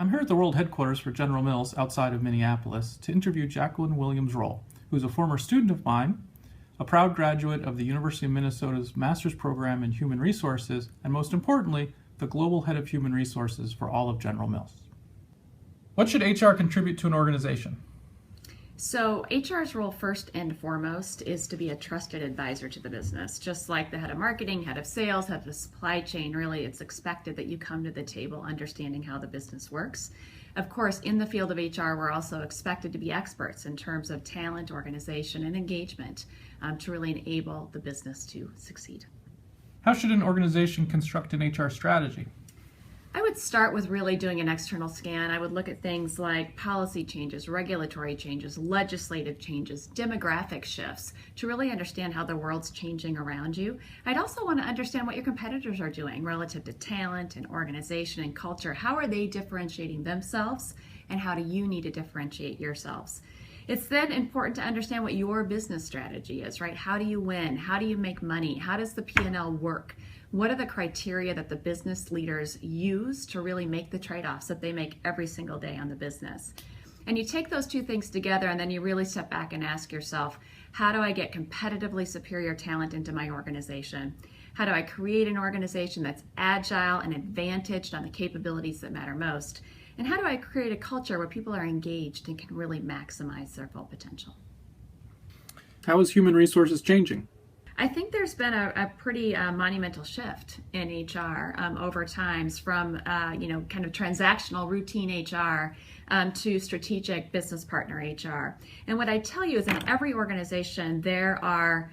I'm here at the world headquarters for General Mills outside of Minneapolis to interview Jacqueline Williams-Roll, who's a former student of mine, a proud graduate of the University of Minnesota's Master's Program in Human Resources, and most importantly, the Global Head of Human Resources for all of General Mills. What should HR contribute to an organization? So HR's role first and foremost is to be a trusted advisor to the business. Just like the head of marketing, head of sales, head of supply chain, really it's expected that you come to the table understanding how the business works. Of course, in the field of HR, we're also expected to be experts in terms of talent, organization, and engagement to really enable the business to succeed. How should an organization construct an HR strategy? I would start with really doing an external scan. I would look at things like policy changes, regulatory changes, legislative changes, demographic shifts to really understand how the world's changing around you. I'd also want to understand what your competitors are doing relative to talent and organization and culture. How are they differentiating themselves, and how do you need to differentiate yourselves? It's then important to understand what your business strategy is, right? How do you win? How do you make money? How does the P&L work? What are the criteria that the business leaders use to really make the trade-offs that they make every single day on the business? And you take those two things together and then you really step back and ask yourself, how do I get competitively superior talent into my organization? How do I create an organization that's agile and advantaged on the capabilities that matter most? And how do I create a culture where people are engaged and can really maximize their full potential? How is human resources changing? I think there's been a pretty monumental shift in HR over times from kind of transactional routine HR to strategic business partner HR. And what I tell you is in every organization there are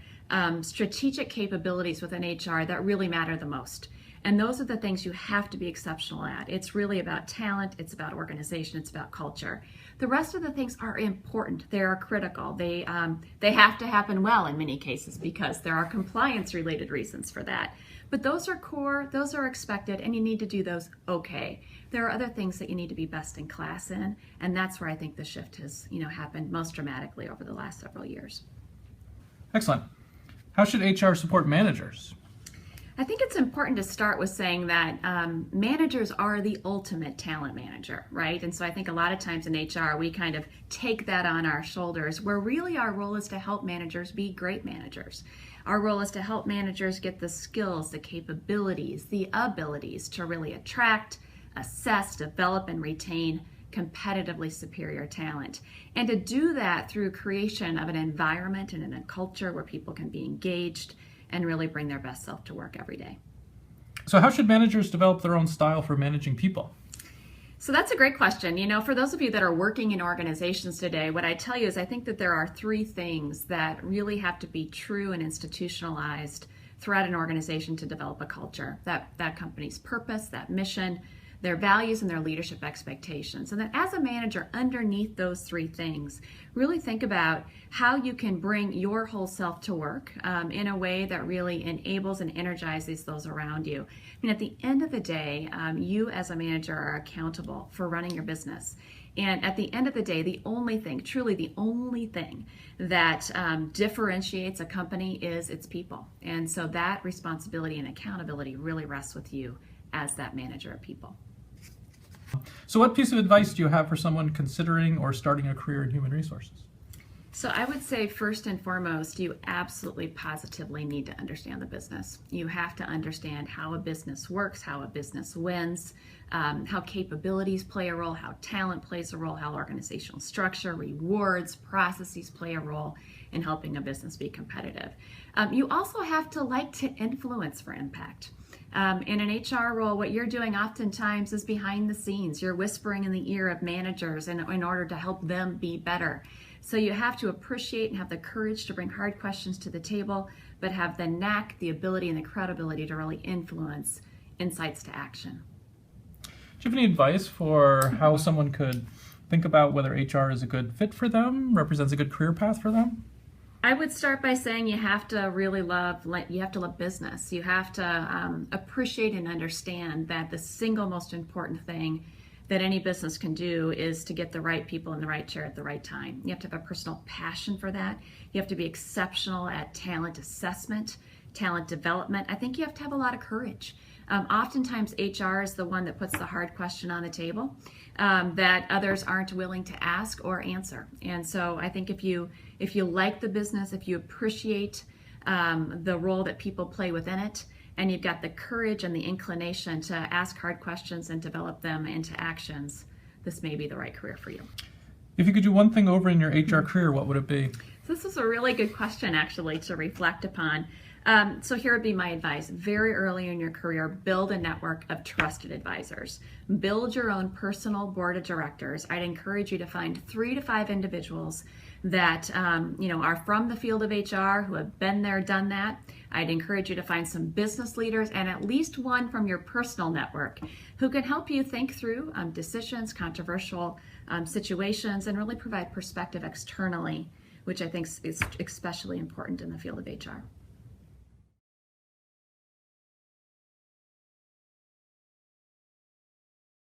strategic capabilities within HR that really matter the most. And those are the things you have to be exceptional at. It's really about talent, it's about organization, it's about culture. The rest of the things are important. They are critical. They have to happen well in many cases because there are compliance-related reasons for that. But those are core, those are expected, and you need to do those okay. There are other things that you need to be best in class in, and that's where I think the shift has happened most dramatically over the last several years. Excellent. How should HR support managers? I think it's important to start with saying that managers are the ultimate talent manager, right? And so I think a lot of times in HR, we kind of take that on our shoulders, where really our role is to help managers be great managers. Our role is to help managers get the skills, the capabilities, the abilities to really attract, assess, develop, and retain competitively superior talent. And to do that through creation of an environment and in a culture where people can be engaged and really bring their best self to work every day. So how should managers develop their own style for managing people? So that's a great question. For those of you that are working in organizations today, what I tell you is I think that there are three things that really have to be true and institutionalized throughout an organization to develop a culture. That company's purpose, that mission, their values, and their leadership expectations. And then as a manager, underneath those three things, really think about how you can bring your whole self to work in a way that really enables and energizes those around you. At the end of the day, you as a manager are accountable for running your business. And at the end of the day, the only thing, truly the only thing that differentiates a company is its people. And so that responsibility and accountability really rests with you as that manager of people. So what piece of advice do you have for someone considering or starting a career in human resources? So I would say first and foremost, you absolutely positively need to understand the business. You have to understand how a business works, how a business wins, how capabilities play a role, how talent plays a role, how organizational structure, rewards, processes play a role in helping a business be competitive. You also have to like to influence for impact. In an HR role, what you're doing oftentimes is behind the scenes. You're whispering in the ear of managers in order to help them be better. So you have to appreciate and have the courage to bring hard questions to the table, but have the knack, the ability, and the credibility to really influence insights to action. Do you have any advice for how someone could think about whether HR is a good fit for them, represents a good career path for them? I would start by saying you have to really love business. You have to appreciate and understand that the single most important thing that any business can do is to get the right people in the right chair at the right time. You have to have a personal passion for that. You have to be exceptional at talent assessment, talent development. I think you have to have a lot of courage. Oftentimes HR is the one that puts the hard question on the table that others aren't willing to ask or answer. And so I think if you like the business, if you appreciate the role that people play within it, and you've got the courage and the inclination to ask hard questions and develop them into actions, this may be the right career for you. If you could do one thing over in your HR career, what would it be? This is a really good question, actually, to reflect upon. So here would be my advice. Very early in your career, build a network of trusted advisors. Build your own personal board of directors. I'd encourage you to find 3 to 5 individuals that are from the field of HR, who have been there, done that. I'd encourage you to find some business leaders and at least one from your personal network who can help you think through decisions, controversial situations, and really provide perspective externally, which I think is especially important in the field of HR.